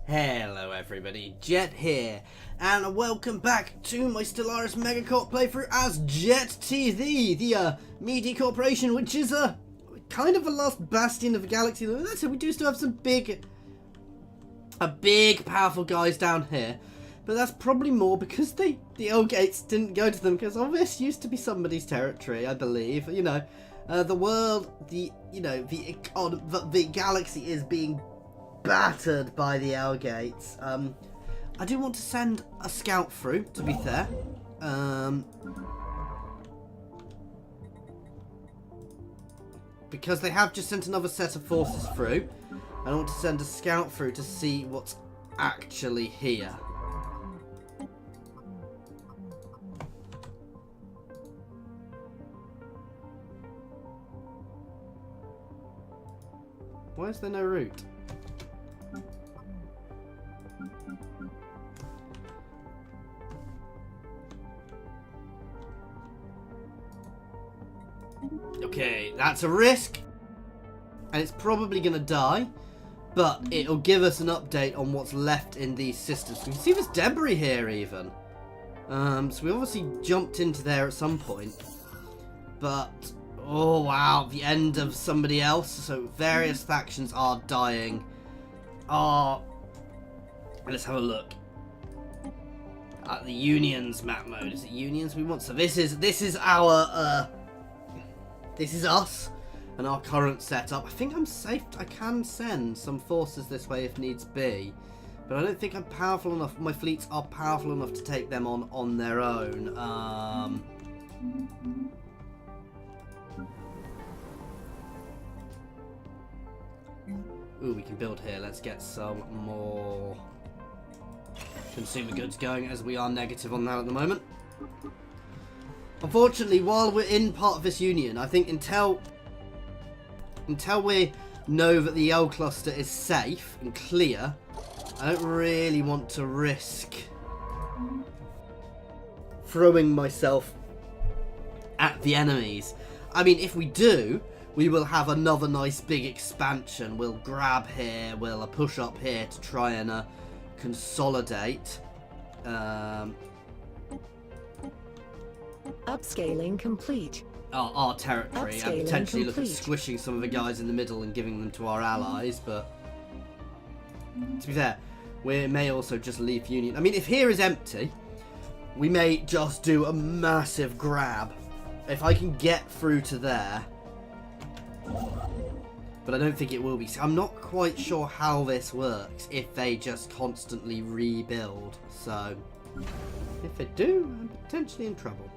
Hello everybody, Jet here, and welcome back to my Stellaris MegaCorp playthrough as Qutee, the media corporation, which is kind of a last bastion of the galaxy. That said, we do still have some big powerful guys down here, but that's probably more because the old gates didn't go to them, because this used to be somebody's territory, I believe. You know, the world, the galaxy is being battered by the L gates. I do want to send a scout through, to be fair. Because they have just sent another set of forces through. I want to send a scout through to see what's actually here. Why is there no route? Okay, that's a risk, and it's probably going to die, but it'll give us an update on what's left in these systems. We can see there's debris here even. So we obviously jumped into there at some point, but oh wow, the end of somebody else. So various factions are dying. Let's have a look at the Union's map mode. Is it Unions we want? So this is our this is us and our current setup. I think I'm safe. I can send some forces this way if needs be, but I don't think I'm powerful enough. My fleets are powerful enough to take them on their own. Ooh, we can build here. Let's get some more consumer goods going, as we are negative on that at the moment. Unfortunately, while we're in part of this union, I think until we know that the L cluster is safe and clear, I don't really want to risk throwing myself at the enemies. I mean, if we do, we will have another nice big expansion. We'll grab here, we'll push up here to try and consolidate. Upscaling complete. Our territory, Upscaling and potentially complete. look at squishing some of the guys in the middle and giving them to our allies, but to be fair, we may also just leave Union. I mean, if here is empty, we may just do a massive grab. If I can get through to there, but I don't think it will be. I'm not quite sure how this works if they just constantly rebuild, so if they do, I'm potentially in trouble.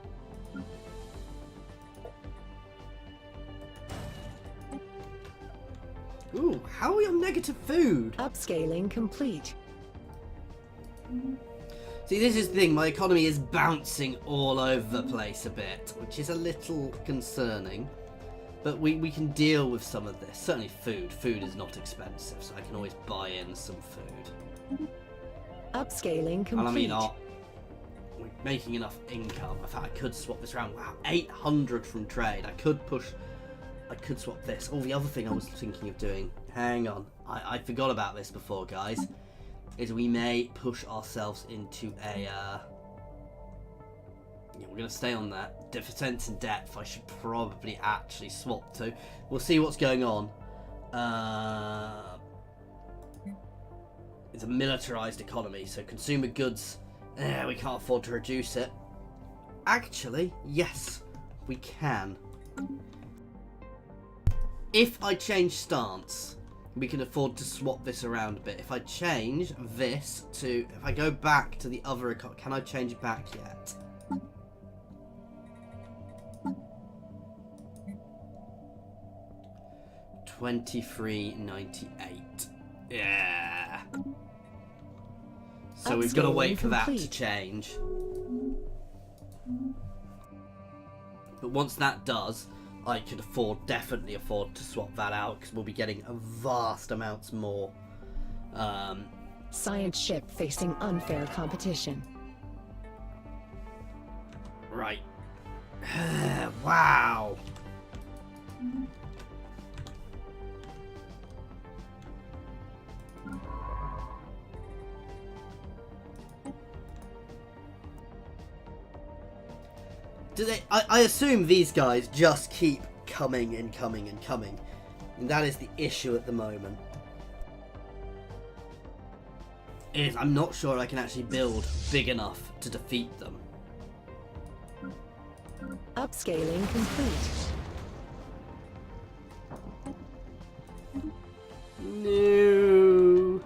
Ooh, how are we on negative food? Upscaling complete. See, this is the thing, my economy is bouncing all over the place a bit, which is a little concerning. But we can deal with some of this. Certainly food. Food is not expensive, so I can always buy in some food. Upscaling complete. And I mean, we're making enough income. In fact, I could swap this around. Wow, 800 from trade. I could swap this. Oh, the other thing I was thinking of doing, hang on, I forgot about this before, guys, is we may push ourselves into a, yeah, we're going to stay on that. Defense and depth, I should probably actually swap to. We'll see what's going on. It's a militarized economy, so consumer goods, we can't afford to reduce it. Actually, yes, we can. If I change stance, we can afford to swap this around a bit. If I change this to, if I go back to the other economy, can I change it back yet? $23.98. Yeah. So we've got to wait for that to change. But once that does, I could definitely afford to swap that out, because we'll be getting a vast amounts more. Science ship facing unfair competition. Right. Wow. Do they? I assume these guys just keep coming and coming and coming. And that is the issue at the moment. I'm not sure I can actually build big enough to defeat them. Upscaling complete. No.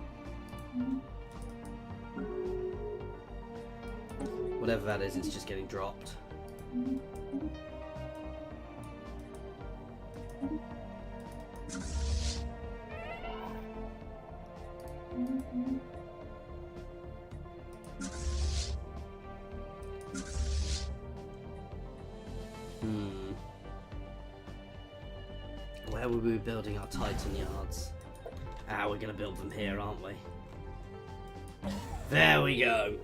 Whatever that is, it's just getting dropped. Where will we be building our Titan yards? Ah, we're going to build them here, aren't we? There we go.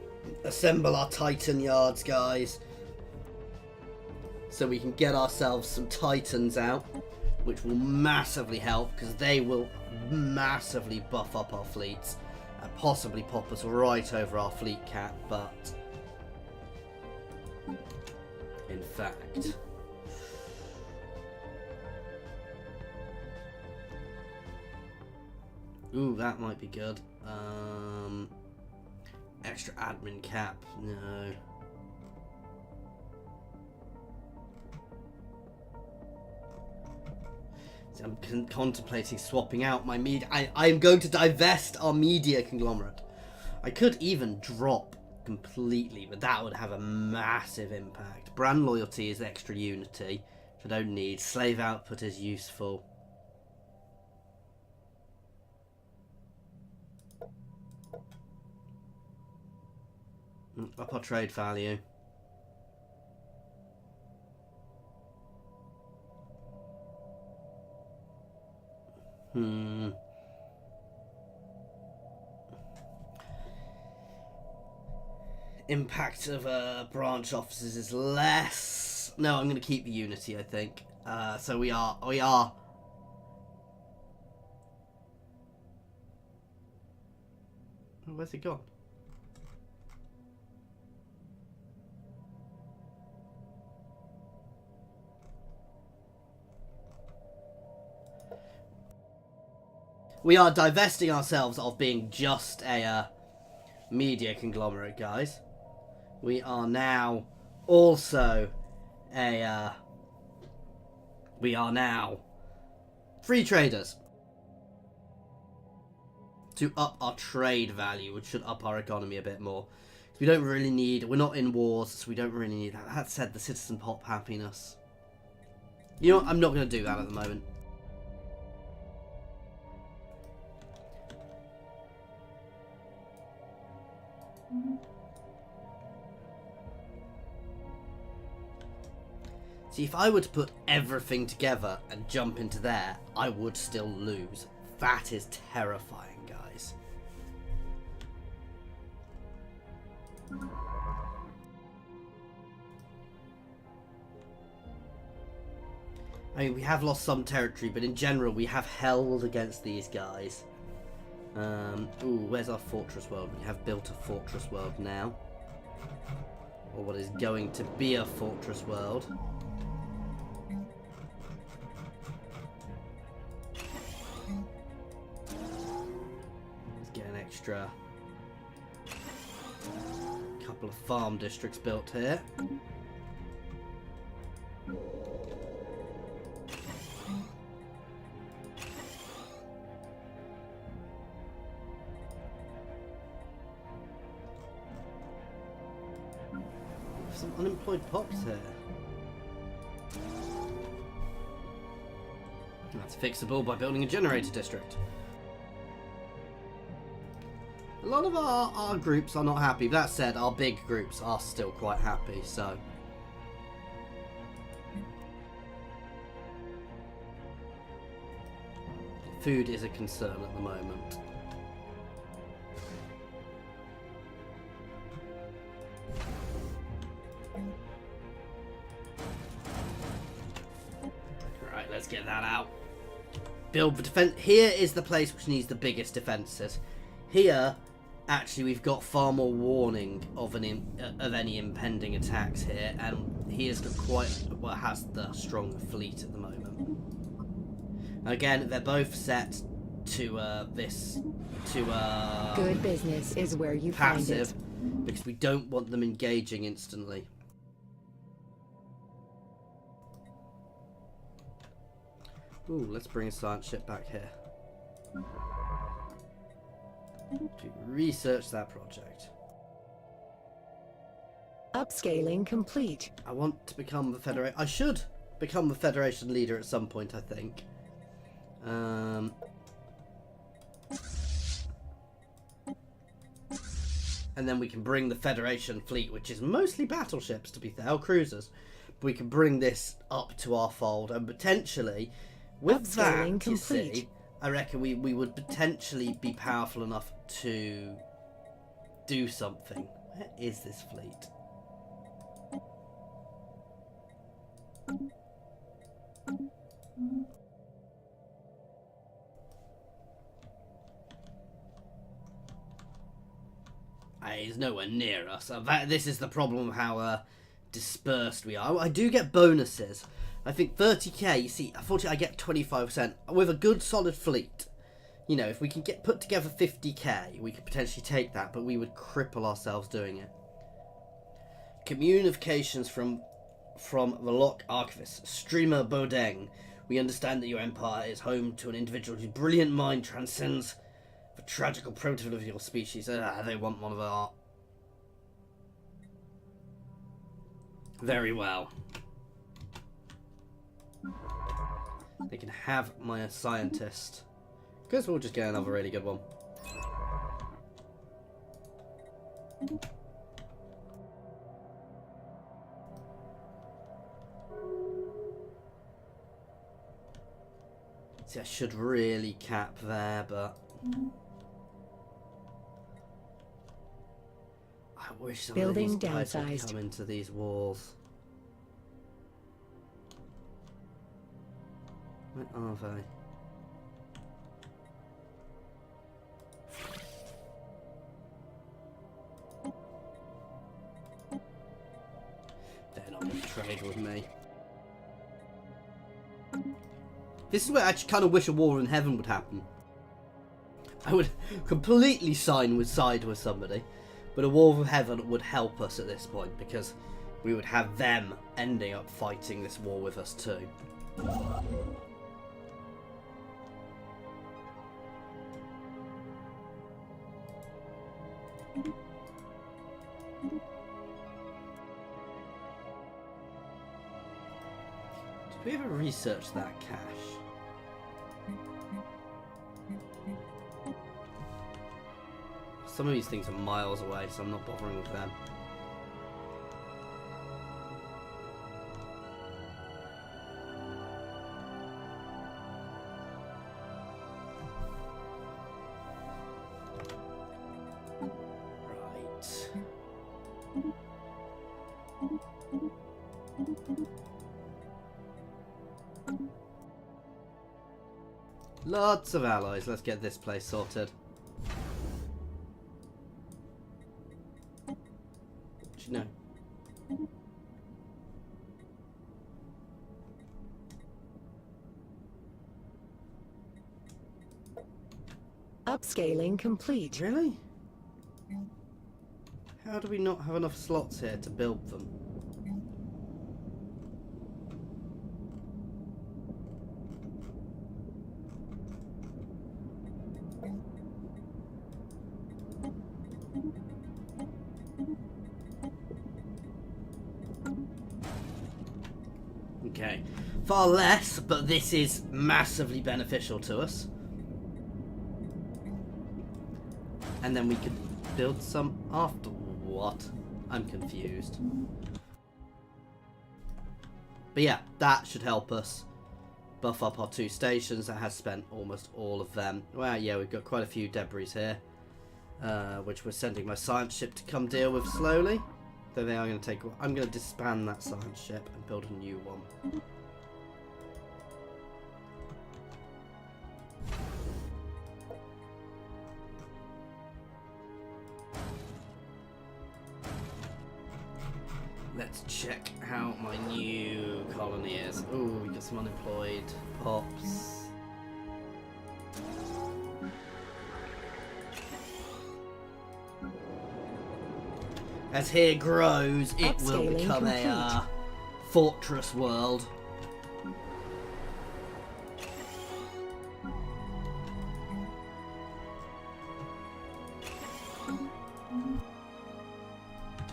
Assemble our Titan yards, guys. So we can get ourselves some Titans out, which will massively help, because they will massively buff up our fleets and possibly pop us right over our fleet cap, but in fact... Ooh, that might be good. Extra admin cap, no. So I'm contemplating swapping out my media. I'm going to divest our media conglomerate. I could even drop completely, but that would have a massive impact. Brand loyalty is extra unity, which I don't need. Slave output is useful. Up our trade value. Impact of branch offices is less. No, I'm going to keep the unity, I think. So we are. Where's it gone? We are divesting ourselves of being just a media conglomerate, guys. We are now also a... we are now free traders. To up our trade value, which should up our economy a bit more. We don't really need... we're not in wars, so we don't really need that. That said, the citizen pop happiness. You know what? I'm not going to do that at the moment. See, if I were to put everything together and jump into there, I would still lose. That is terrifying, guys. I mean, we have lost some territory, but in general, we have held against these guys. Ooh, where's our fortress world? We have built a fortress world now. Or what is going to be a fortress world. Let's get an extra couple of farm districts built here. Some unemployed pops here. That's fixable by building a generator district. A lot of our groups are not happy. That said, our big groups are still quite happy, so... food is a concern at the moment. Right, let's get that out. Build the defense. Here is the place which needs the biggest defenses. Here actually we've got far more warning of any impending attacks here, and he has got has the stronger fleet at the moment. Again, they're both set to Good business is where you passive, find it. because we don't want them engaging instantly. Ooh, let's bring a science ship back here to research that project. Upscaling complete. I want to become the Federation. I should become the Federation leader at some point, I think. And then we can bring the Federation fleet, which is mostly battleships, to be fair, or cruisers. But we can bring this up to our fold, and potentially, with that, you see, I reckon we would potentially be powerful enough to do something. Where is this fleet? He's nowhere near us. This is the problem of how dispersed we are. I do get bonuses. I think 30k, you see, unfortunately I get 25%. With a good solid fleet, you know, if we can put together 50k, we could potentially take that, but we would cripple ourselves doing it. Communications from the Lock Archivist, Streamer Bodeng. We understand that your empire is home to an individual whose brilliant mind transcends the tragical primitive of your species. They want one of our... Very well. They can have my scientist. Guess we'll just get another really good one. See, I should really cap there, but I wish some of these guys would come into these walls. Where are they? They're not going to trade with me. This is where I actually kind of wish a war in heaven would happen. I would completely side with somebody, but a war of heaven would help us at this point, because we would have them ending up fighting this war with us too. Did we ever research that cache? Some of these things are miles away, so I'm not bothering with them. Lots of alloys. Let's get this place sorted. What do you know? Upscaling complete. Really? How do we not have enough slots here to build them? Okay, far less, but this is massively beneficial to us. And then we could build some after what? I'm confused. But yeah, that should help us buff up our 2 stations. That has spent almost all of them. Well, yeah, we've got quite a few debris here, which we're sending my science ship to come deal with slowly. Though they are going to take... I'm going to disband that science ship and build a new one. Let's check how my new colony is. Ooh, we got some unemployed pops. As here grows, it will Upscaling become a fortress world.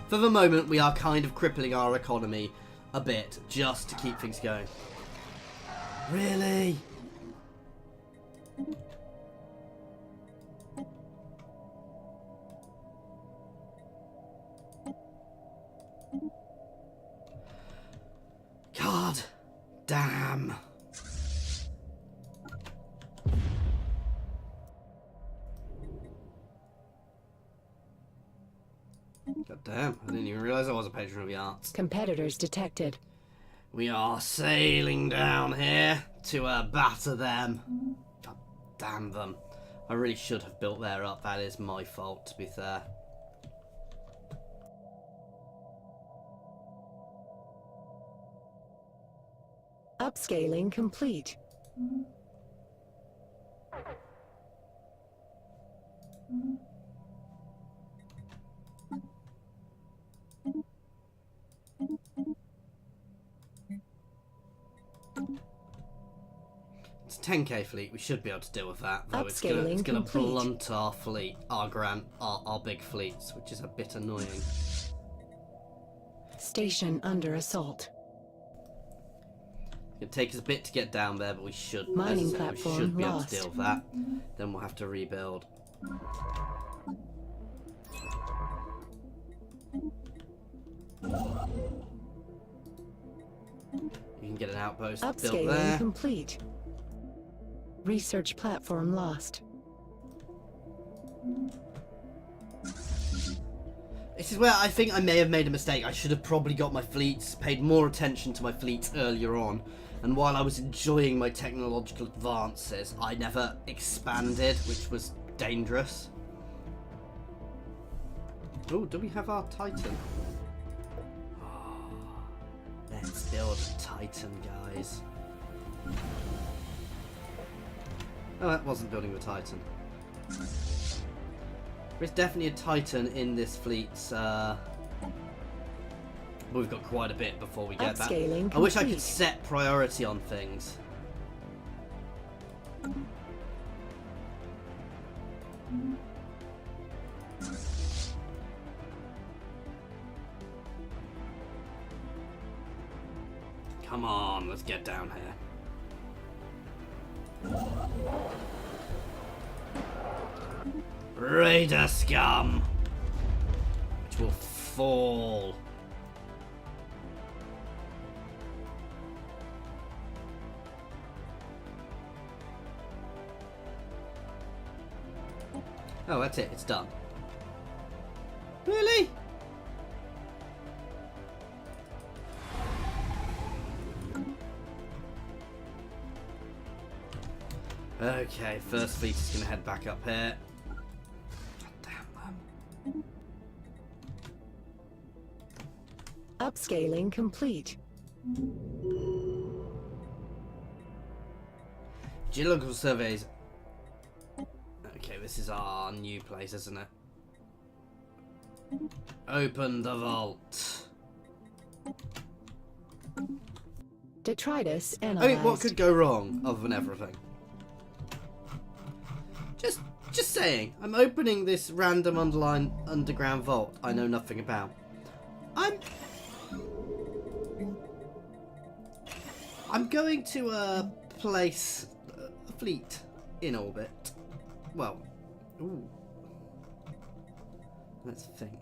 For the moment, we are kind of crippling our economy a bit, just to keep things going. Really? God damn. God damn, I didn't even realise I was a patron of the arts. Competitors detected. We are sailing down here to batter them. God damn them. I really should have built there up. That is my fault, to be fair. Upscaling complete. It's a 10k fleet. We should be able to deal with that. Though it's Upscaling gonna complete. blunt our fleet, our big fleets, which is a bit annoying. Station under assault. It'll take us a bit to get down there, but we should. Mining as I say, platform we should be able lost. to deal with that. Then we'll have to rebuild. You can get an outpost built Upscaling there. complete. Research platform lost. This is where I think I may have made a mistake. I should have probably got my fleets, paid more attention to my fleets earlier on. And while I was enjoying my technological advances, I never expanded, which was dangerous. Oh, do we have our Titan? Oh, let's build a Titan, guys. Oh, that wasn't building the Titan. There's definitely a Titan in this fleet's, but we've got quite a bit before we get that. Upscaling I wish I could complete. set priority on things. Come on, let's get down here. Raider scum, which will fall. Oh, that's it. It's done. Really? Okay, first fleet is going to head back up here. God damn them. Upscaling complete. Geological surveys. Okay, this is our new place, isn't it? Open the vault. Detritus I analyzed. mean, what could go wrong other than everything? Just saying, I'm opening this random underground vault I know nothing about. I'm going to place a fleet in orbit. Well, ooh. Let's think.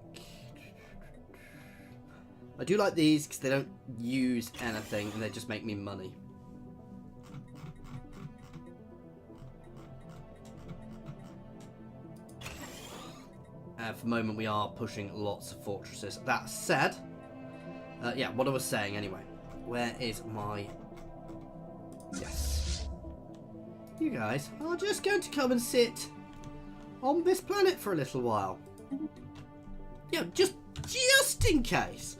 I do like these because they don't use anything and they just make me money. For the moment, we are pushing lots of fortresses. That said, yeah, what I was saying anyway. Where is my... Yes. You guys are just going to come and sit on this planet for a little while. Yeah, just in case.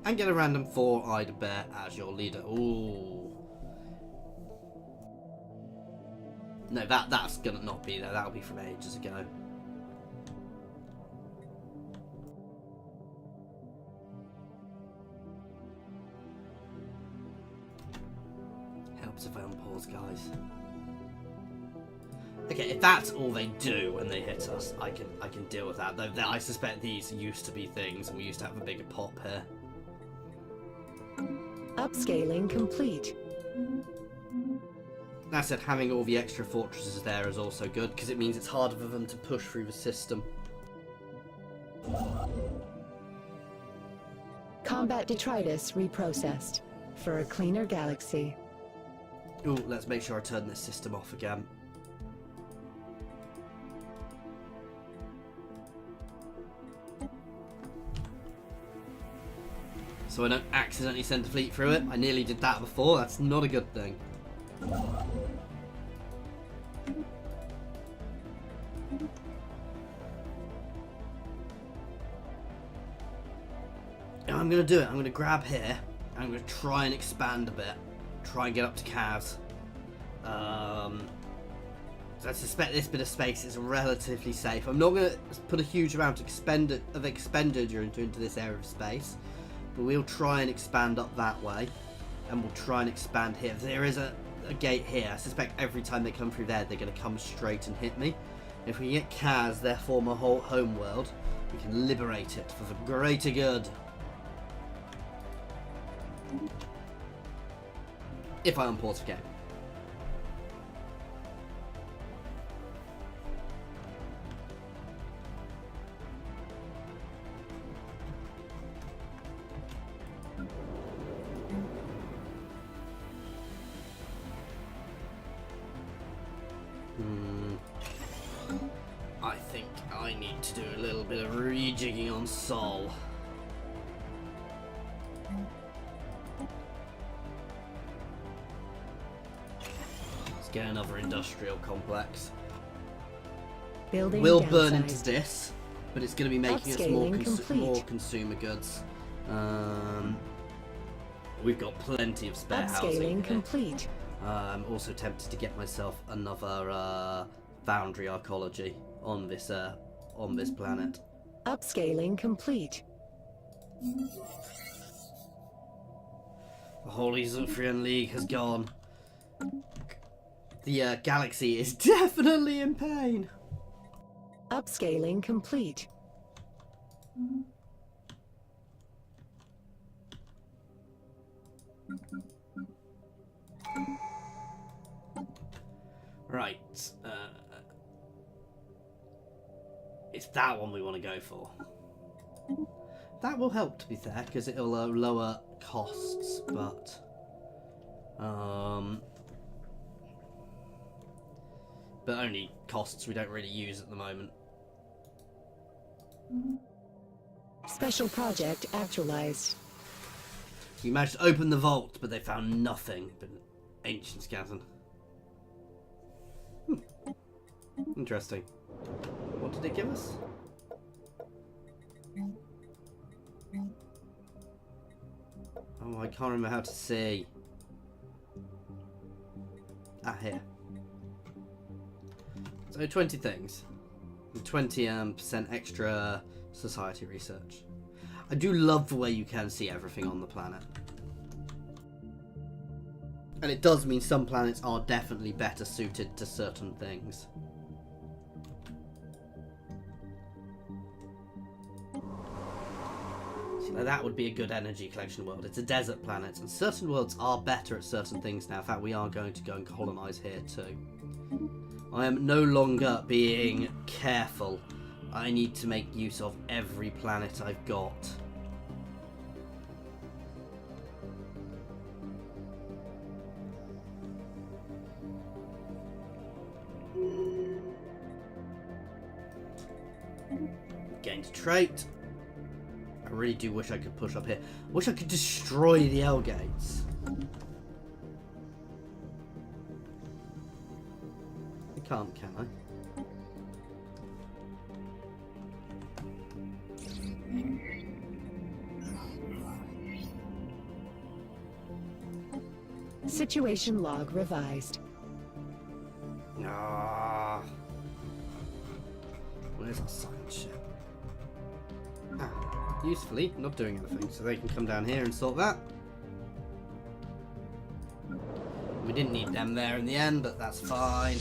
And get a random 4-eyed bear as your leader. Ooh. No, that's gonna not be there. That'll be from ages ago. Helps if I unpause, guys. Okay, if that's all they do when they hit us, I can deal with that. Though I suspect these used to be things, and we used to have a bigger pop here. Upscaling complete. That said, having all the extra fortresses there is also good, because it means it's harder for them to push through the system. Combat detritus reprocessed for a cleaner galaxy. Ooh, let's make sure I turn this system off again. So I don't accidentally send a fleet through it. I nearly did that before. That's not a good thing. And I'm going to do it. I'm going to grab here. And I'm going to try and expand a bit. Try and get up to Kaz. So I suspect this bit of space is relatively safe. I'm not going to put a huge amount of expenditure into this area of space. But we'll try and expand up that way. And we'll try and expand here. If there is a gate here, I suspect every time they come through there, they're going to come straight and hit me. If we get Kaz, their former home world, we can liberate it for the greater good. If I unpause the game. I think I need to do a little bit of rejigging on Sol. Let's get another industrial complex. Building We'll downsized. burn into this, but it's going to be making us Upscaling more consumer goods. We've got plenty of spare housing Upscaling here. complete. I'm also tempted to get myself another foundry arcology on this planet. Upscaling complete. The Holy Zuthrian League has gone. The galaxy is definitely in pain. Upscaling complete. Right. It's that one we want to go for. That will help, to be fair, because it'll lower costs, but only costs we don't really use at the moment. Special project actualized. We managed to open the vault, but they found nothing but an ancient skeleton. Interesting. What did it give us? Oh, I can't remember how to see. Ah, here. So 20 things. 20% extra society research. I do love the way you can see everything on the planet. And it does mean some planets are definitely better suited to certain things. So that would be a good energy collection world. It's a desert planet, and certain worlds are better at certain things now. In fact, we are going to go and colonize here too. I am no longer being careful. I need to make use of every planet I've got. Gained a trait. I really do wish I could push up here. I wish I could destroy the L gates. I can't, can I? Situation log revised. Ah. Where's our science ship? Ah, usefully, not doing anything, so they can come down here and sort that. We didn't need them there in the end, but that's fine.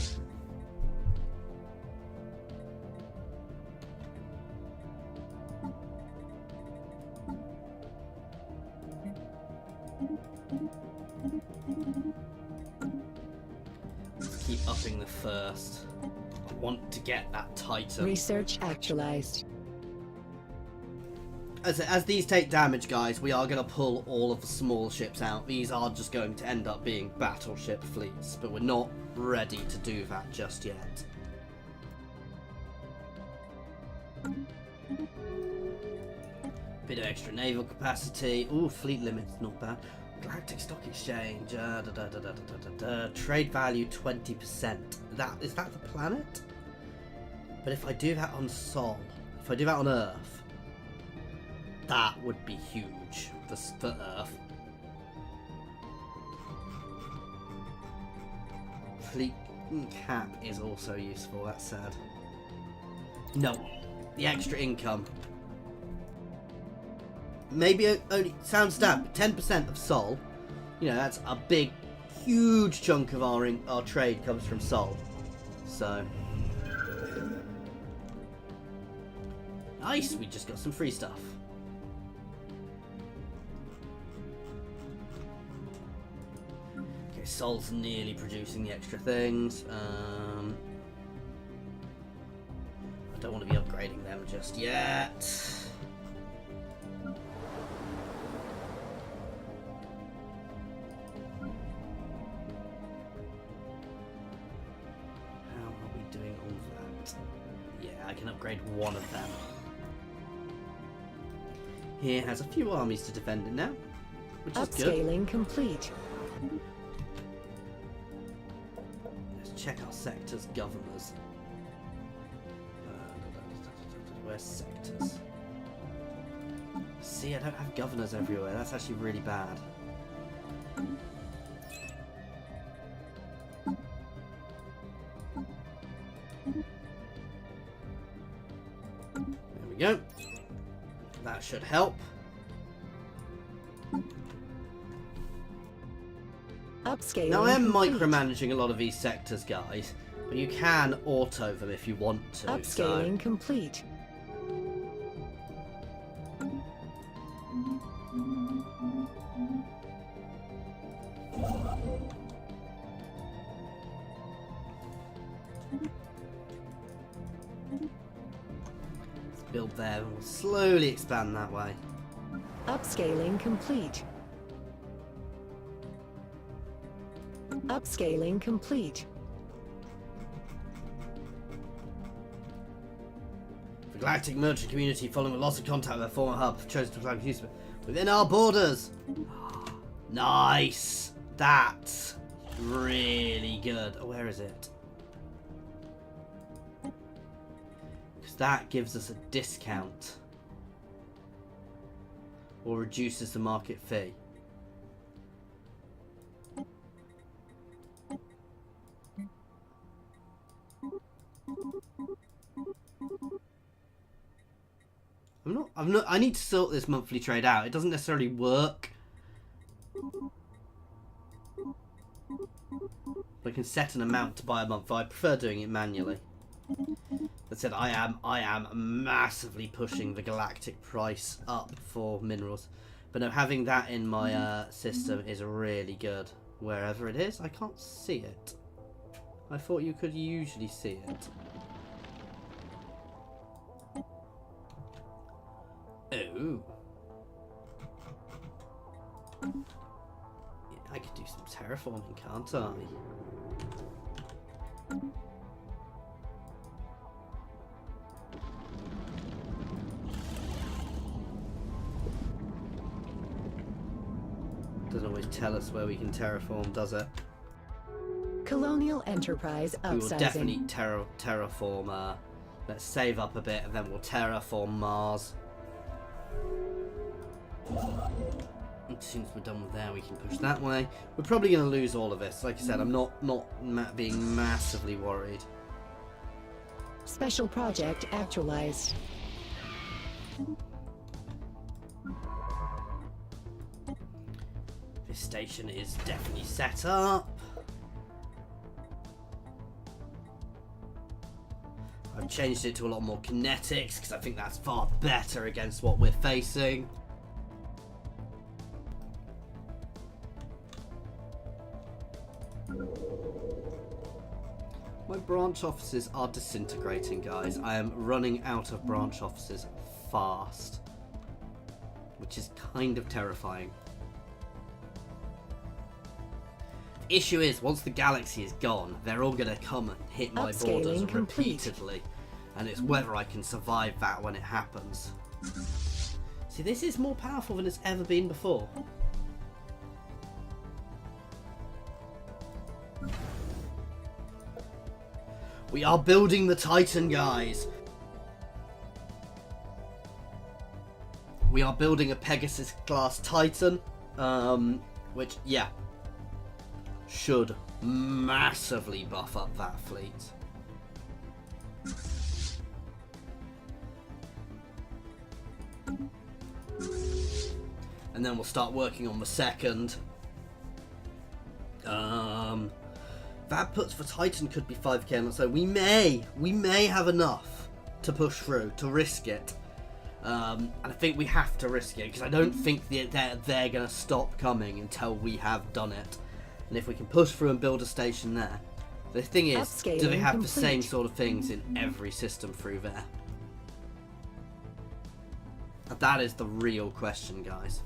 Let's keep upping the first. I want to get that Titan. Research actualized. As these take damage, guys, we are going to pull all of the small ships out. These are just going to end up being battleship fleets, but we're not ready to do that just yet. Bit of extra naval capacity. Ooh, fleet limits, not bad. Galactic Stock Exchange. Trade value 20%. Is that the planet? But if I do that on Sol, if I do that on Earth, that would be huge for Earth. Fleet cap is also useful, that's sad. No, the extra income. Maybe only, sounds daft, but 10% of Sol, you know, that's a big, huge chunk of our trade comes from Sol. So, nice, we just got some free stuff. Okay, Sol's nearly producing the extra things. I don't want to be upgrading them just yet. Upgrade one of them. Here has a few armies to defend it now, which is good. Upscaling complete. Let's check our sector's governors. Where's sectors? See, I don't have governors everywhere. That's actually really bad. Go. That should help. Upscaling. Now I am micromanaging a lot of these sectors, guys, but you can auto them if you want to. Upscaling complete. Build there and we'll slowly expand that way. Upscaling complete. Upscaling complete. The galactic merchant community, following the loss of contact with their former hub, have chosen to plan use within our borders. Nice! That's really good. Oh, where is it? That gives us a discount or reduces the market fee. I need to sort this monthly trade out. It doesn't necessarily work. I can set an amount to buy a month, but I prefer doing it manually. That said, I am massively pushing the galactic price up for minerals, but no, having that in my system is really good. Wherever it is, I can't see it. I thought you could usually see it. Oh, yeah, I could do some terraforming, can't I? Doesn't always tell us where we can terraform, does it? Colonial Enterprise upsizing. We will definitely terraform. Let's save up a bit and then we'll terraform Mars. as soon as we're done with there, we can push that way. We're probably going to lose all of this. Like I said, I'm not being massively worried. Special project actualized. This station is definitely set up. I've changed it to a lot more kinetics because I think that's far better against what we're facing. My branch offices are disintegrating, guys. I am running out of branch offices fast, which is kind of terrifying. The issue is, once the galaxy is gone, they're all going to come and hit my borders repeatedly, and it's whether I can survive that when it happens. See, this is more powerful than it's ever been before. We are building the Titan, guys. We are building a Pegasus class Titan, which, yeah, should massively buff up that fleet. And then we'll start working on the second. That puts for Titan could be 5k, so we may have enough to push through, to risk it. And I think we have to risk it, because I don't think they're going to stop coming until we have done it. And if we can push through and build a station there. The thing is, do they have the same sort of things in every system through there? That is the real question, guys.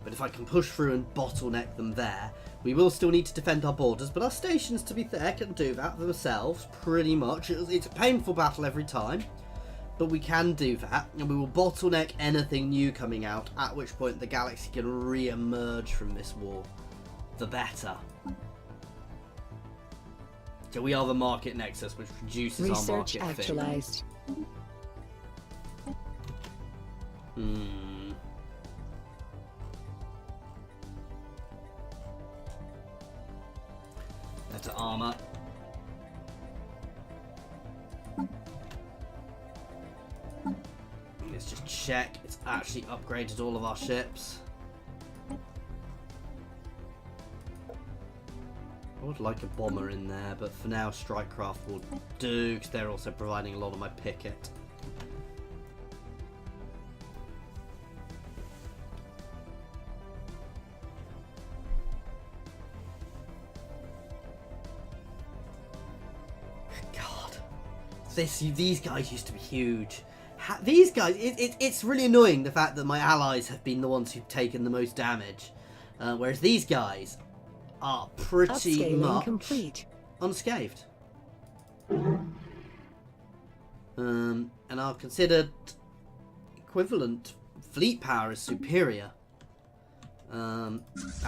But if I can push through and bottleneck them there, we will still need to defend our borders, but our stations, to be fair, can do that themselves, pretty much. It's a painful battle every time, but we can do that, and we will bottleneck anything new coming out, at which point the galaxy can re-emerge from this war. The better. So we are the market nexus, which produces our market actualized. Better armor. Let's just check. It's actually upgraded all of our ships. I would like a bomber in there, but for now Strikecraft will do, because they're also providing a lot of my picket. God, these guys used to be huge. These guys, it's really annoying the fact that my allies have been the ones who've taken the most damage, whereas these guys are pretty much unscathed. And are considered equivalent. Fleet power is superior. I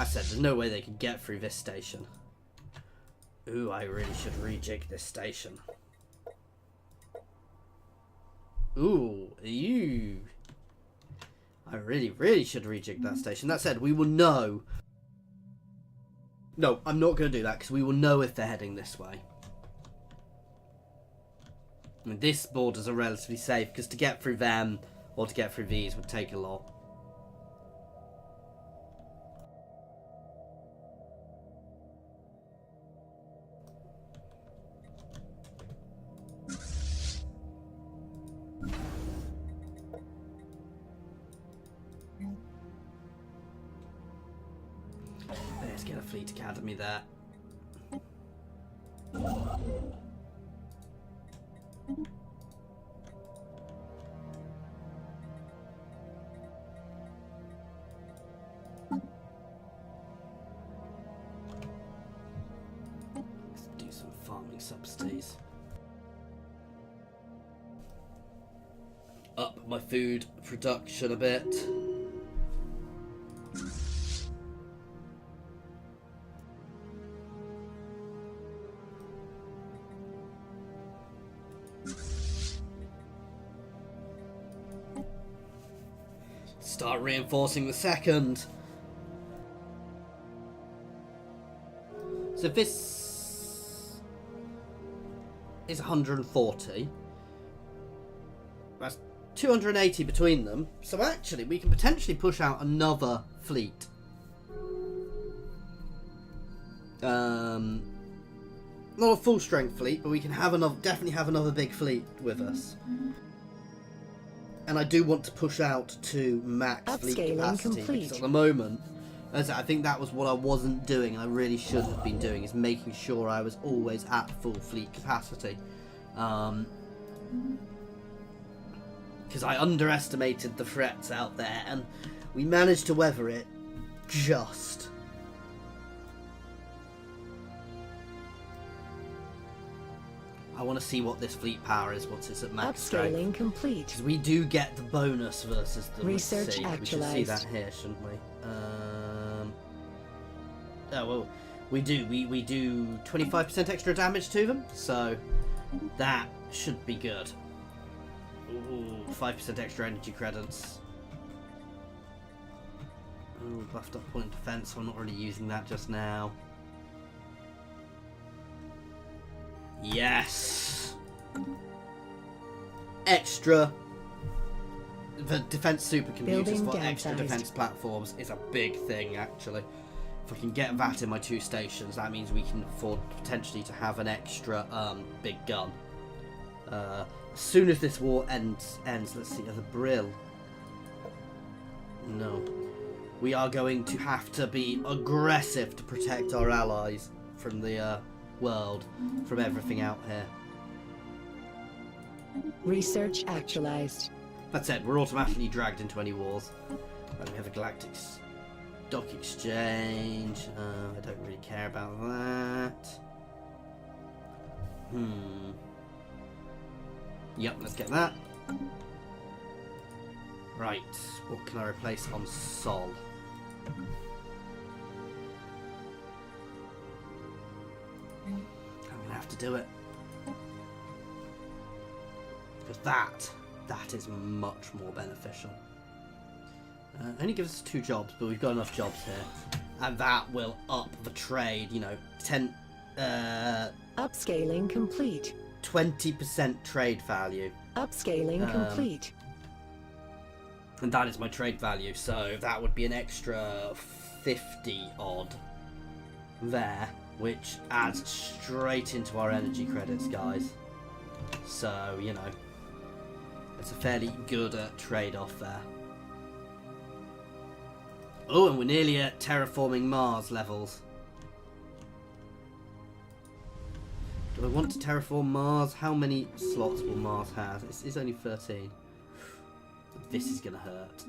said there's no way they could get through this station. Ooh, I really should rejig this station. Ooh, ew. I really should rejig that station. That said, we will know. No, I'm not going to do that, because we will know if they're heading this way. I mean, this borders are relatively safe, because to get through them, or to get through these, would take a lot. Let's get a fleet academy there. Let's do some farming substays. Up my food production a bit. Start reinforcing the second. So this is 140. That's 280 between them. So actually, we can potentially push out another fleet. Not a full strength fleet, but we can have another, definitely have another big fleet with us. And I do want to push out to max fleet capacity because at the moment, as I think that was what I wasn't doing, and I really should have been doing, is making sure I was always at full fleet capacity. Because I underestimated the threats out there, and we managed to weather it just. I want to see what this fleet power is once it's at max strength. Upscaling complete. Because we do get the bonus versus the research actualized. We should see that here, shouldn't we? Oh well, we do. We do 25% extra damage to them, so that should be good. Ooh, 5% extra energy credits. Ooh, buffed up point of defense. So I'm not really using that just now. Yes! Extra. The defense supercomputers for extra defense platforms is a big thing, actually. If we can get that in my 2 stations, that means we can afford potentially to have an extra big gun. As soon as this war ends, let's see, the Brill. No. We are going to have to be aggressive to protect our allies from the world, from everything out here. Research actualized. That said, we're automatically dragged into any wars. Right, we have a galactic stock exchange. I don't really care about that. Yep, let's get that. Right, what can I replace on Sol? I'm gonna have to do it. Because that is much more beneficial. Only gives us 2 jobs, but we've got enough jobs here. And that will up the trade, you know, 10... Upscaling complete. 20% trade value. Upscaling complete. And that is my trade value, so that would be an extra 50 odd there, which adds straight into our energy credits, guys. So, you know, it's a fairly good trade-off there. Oh, and we're nearly at terraforming Mars levels. Do I want to terraform Mars? How many slots will Mars have? It's only 13. This is going to hurt.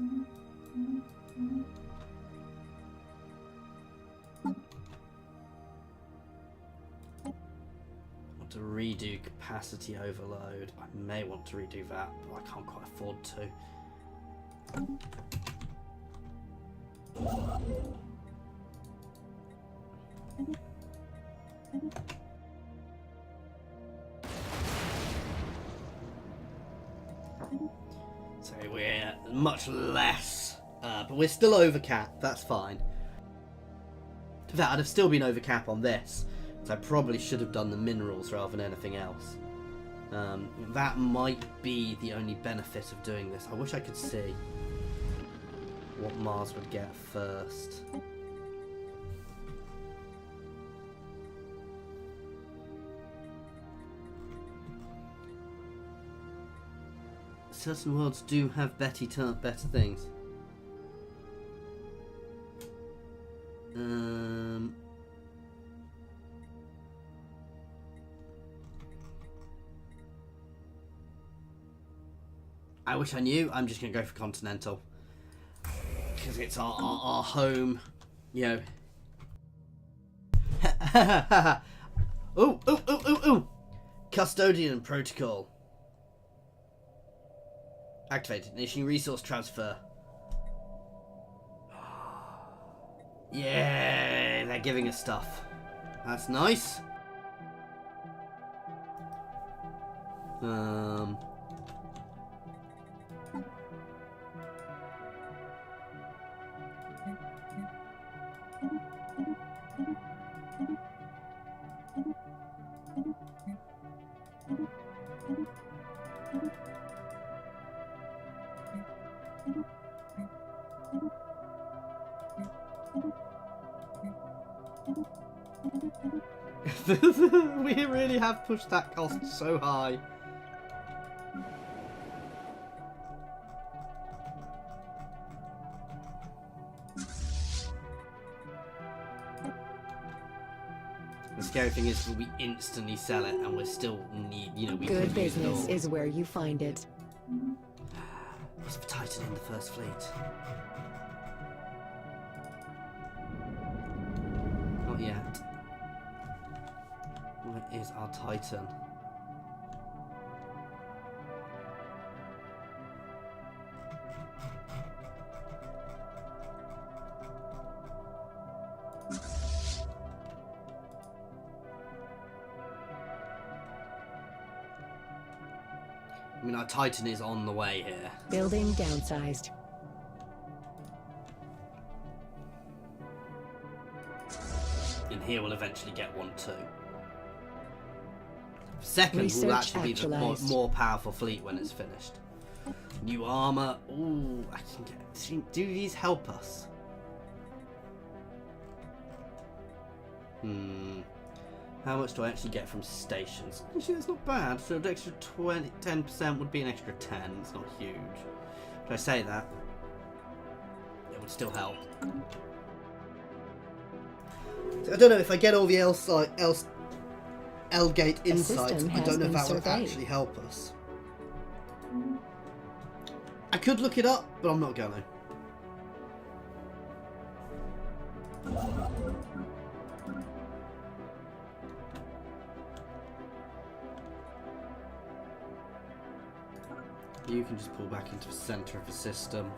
I want to redo capacity overload. I may want to redo that, but I can't quite afford to. So we're much less, but we're still over cap. That's fine. In fact, I'd have still been over cap on this, so I probably should have done the minerals rather than anything else. That might be the only benefit of doing this. I wish I could see what Mars would get first. Certain worlds do have better things. I wish I knew. I'm just going to go for Continental. Because it's our home, you know. Ooh. Custodian protocol. Activated. Initiating resource transfer. Yeah, they're giving us stuff. That's nice. We really have pushed that cost so high. The scary thing is we instantly sell it and we're still we Good could use it business all. is where you find it. Was the Titan in the first fleet? Not yet. Where is our Titan? I mean, our Titan is on the way here. Building downsized. And here we'll eventually get one too. Second Research will actually be the actualized. more powerful fleet when it's finished. New armor. Ooh, I can get. Do these help us? How much do I actually get from stations? Actually, that's not bad. So an extra 10% would be an extra 10. It's not huge. Should I say that? It would still help. I don't know if I get all the L-gate insights. I don't know if that will actually help us. I could look it up, but I'm not gonna. You can just pull back into the center of the system.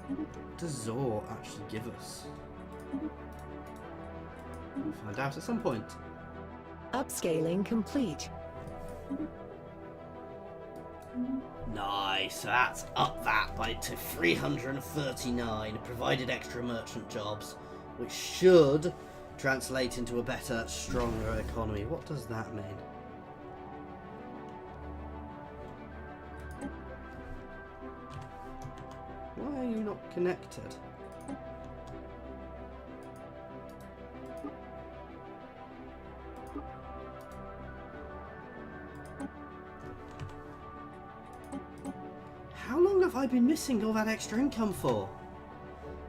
What does Zor actually give us? We'll find out at some point. Upscaling complete. Nice, so that's up that by to 339, provided extra merchant jobs, which should translate into a better, stronger economy. What does that mean? Why are you not connected? How long have I been missing all that extra income for?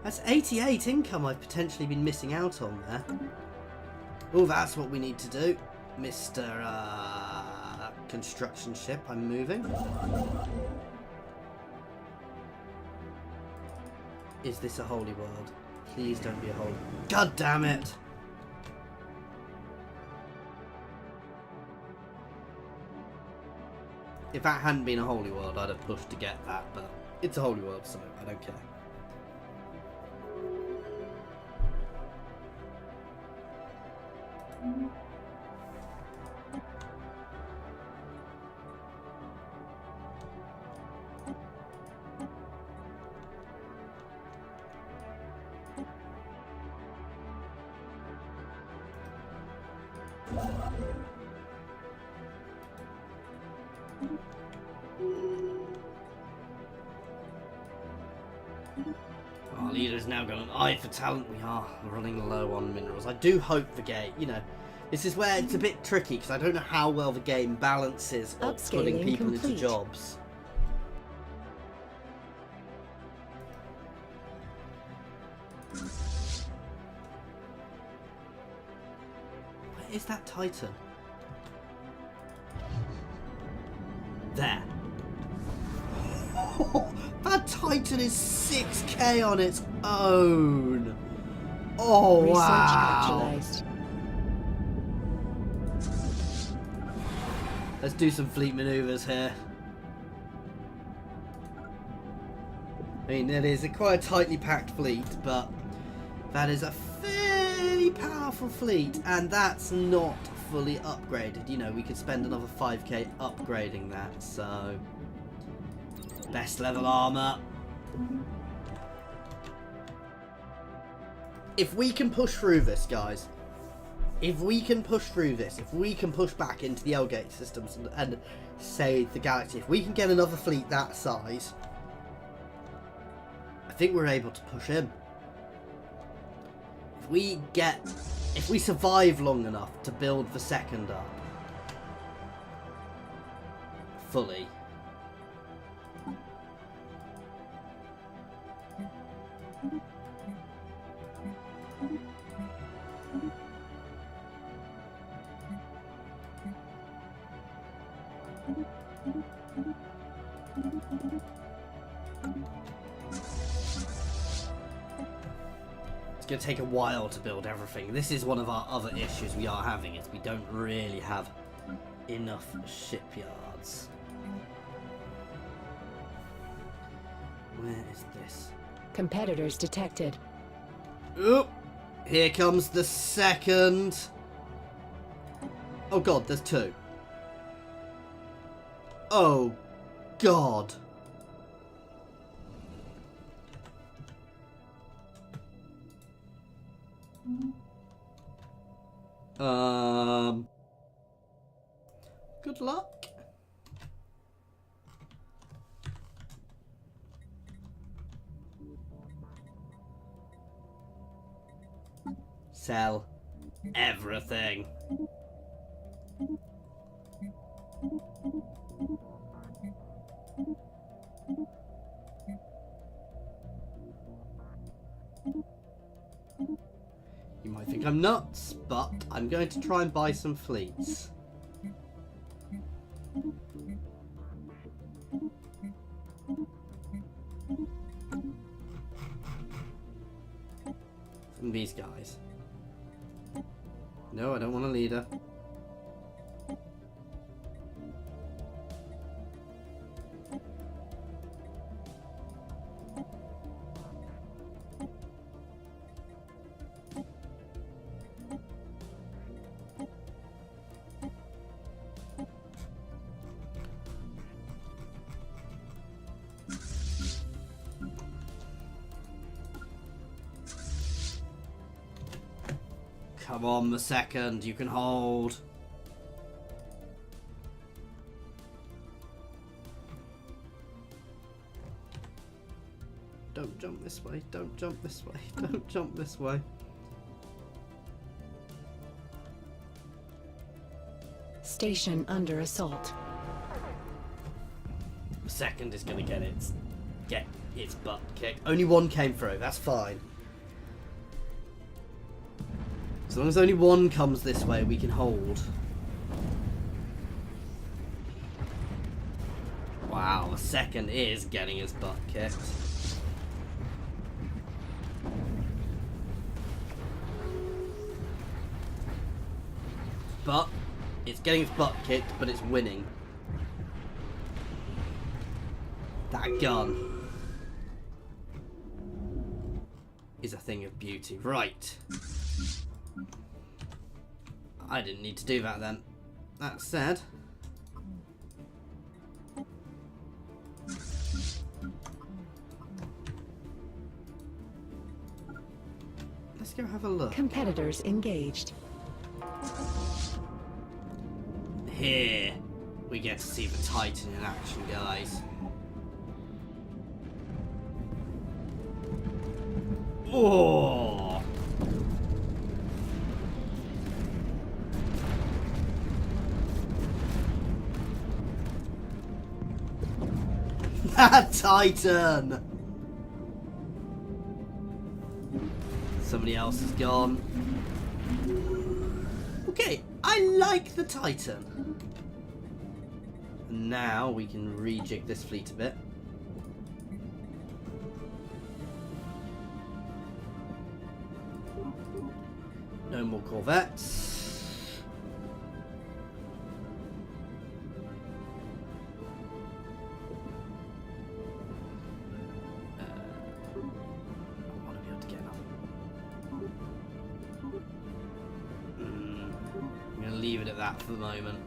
That's 88 income I've potentially been missing out on there. Oh, that's what we need to do. Mr. Construction ship, I'm moving. Is this a holy world? Please don't be a holy... God damn it! If that hadn't been a holy world, I'd have pushed to get that, but it's a holy world, so I don't care. Our leader is now got an eye for talent. We are running low on minerals. I do hope the game, this is where it's a bit tricky because I don't know how well the game balances of putting people into jobs. Where is that Titan? There. That Titan is 6k on its own. Oh, wow. Let's do some fleet maneuvers here. I mean, it is quite a tightly packed fleet, but that is a fairly powerful fleet, and that's not fully upgraded. We could spend another 5k upgrading that, so... Best level armor. If we can push through this, guys, If we can push through this, if we can push back into the L-gate systems and save the galaxy, if we can get another fleet that size, I think we're able to push in. If we survive long enough to build the second up fully, it's going to take a while to build everything. This is one of our other issues we are having, is we don't really have enough shipyards. Where is this? Competitors detected. Oop! Here comes the second. Oh god, there's two. Oh god. Good luck. Sell everything. You might think I'm nuts, but I'm going to try and buy some fleets. From these guys. No, I don't want a leader. Come on, the second, you can hold. Don't jump this way, don't jump this way, don't jump this way. Station under assault. The second is going to get its butt kicked. Only one came through, that's fine. As long as only one comes this way, we can hold. Wow, the second is getting his butt kicked. But it's getting its butt kicked, but it's winning. That gun is a thing of beauty. Right. I didn't need to do that then. That said, let's go have a look. Competitors engaged. Here we get to see the Titan in action, guys. Oh! That Titan! Somebody else is gone. Okay, I like the Titan. Now we can rejig this fleet a bit. No more corvettes. I want to be able to get enough. I'm going to leave it at that for the moment.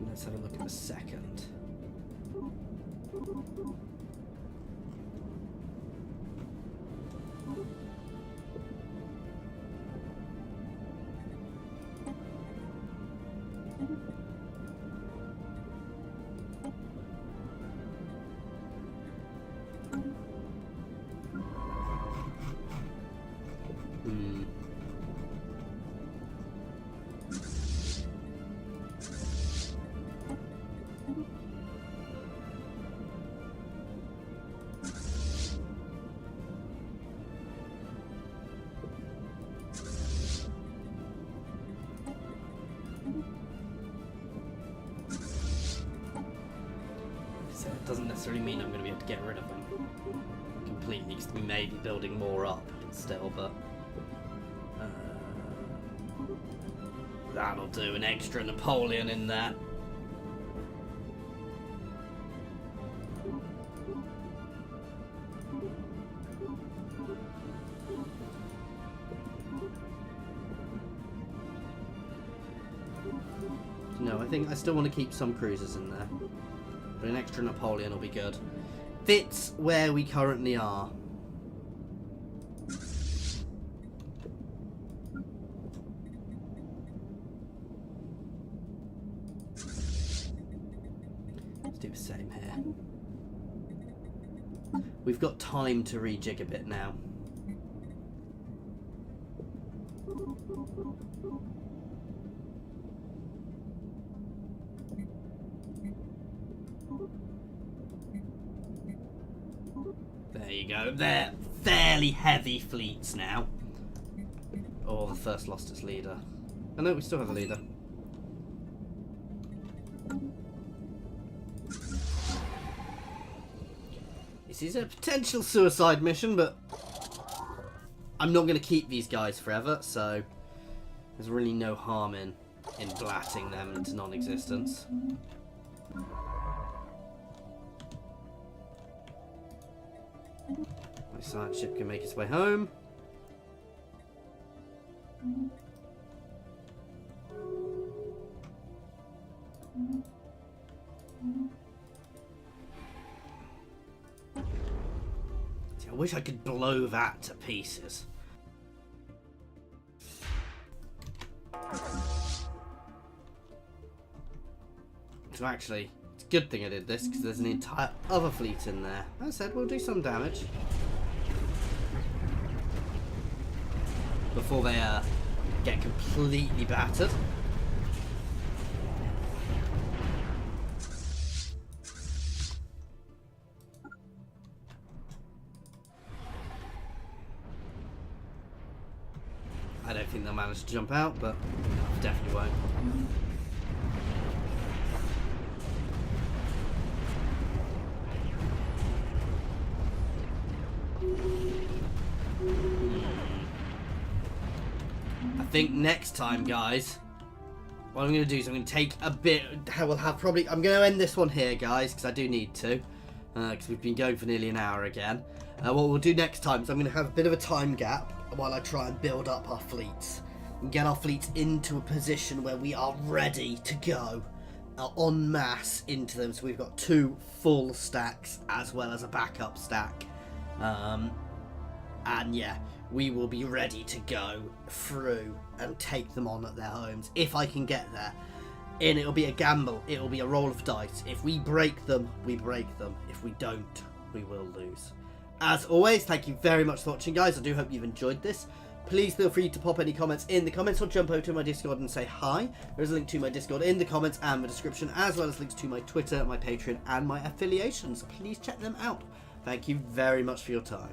Let's have a look at the second. So it doesn't necessarily mean I'm going to be able to get rid of them completely, because we may be building more up still, but that'll do. An extra Napoleon in there. No, I think I still want to keep some cruisers in there, but an extra Napoleon will be good. Fits where we currently are. Let's do the same here. We've got time to rejig a bit now. There you go. They're fairly heavy fleets now. Oh, the first lost its leader. Oh no, we still have a leader. This is a potential suicide mission, but I'm not going to keep these guys forever, so there's really no harm in blatting them into non-existence. My science ship can make its way home. See, I wish I could blow that to pieces. So actually, it's a good thing I did this, because there's an entire other fleet in there. As I said, we'll do some damage before they get completely battered. I don't think they'll manage to jump out, but definitely won't. I think next time, guys, what I'm going to do is I'm going to take a bit. I'm going to end this one here, guys, because I do need to, because we've been going for nearly an hour again. What we'll do next time is I'm going to have a bit of a time gap while I try and build up our fleets and get our fleets into a position where we are ready to go en masse into them. So we've got 2 full stacks as well as a backup stack, and yeah, we will be ready to go through and take them on at their homes if I can get there. And it'll be a gamble, it'll be a roll of dice. If we break them, we break them. If we don't, we will lose. As always, thank you very much for watching, guys. I do hope you've enjoyed this. Please feel free to pop any comments in the comments or jump over to my Discord and say hi. There's a link to my Discord in the comments and the description, as well as links to my Twitter, my Patreon, and my affiliations. Please check them out. Thank you very much for your time.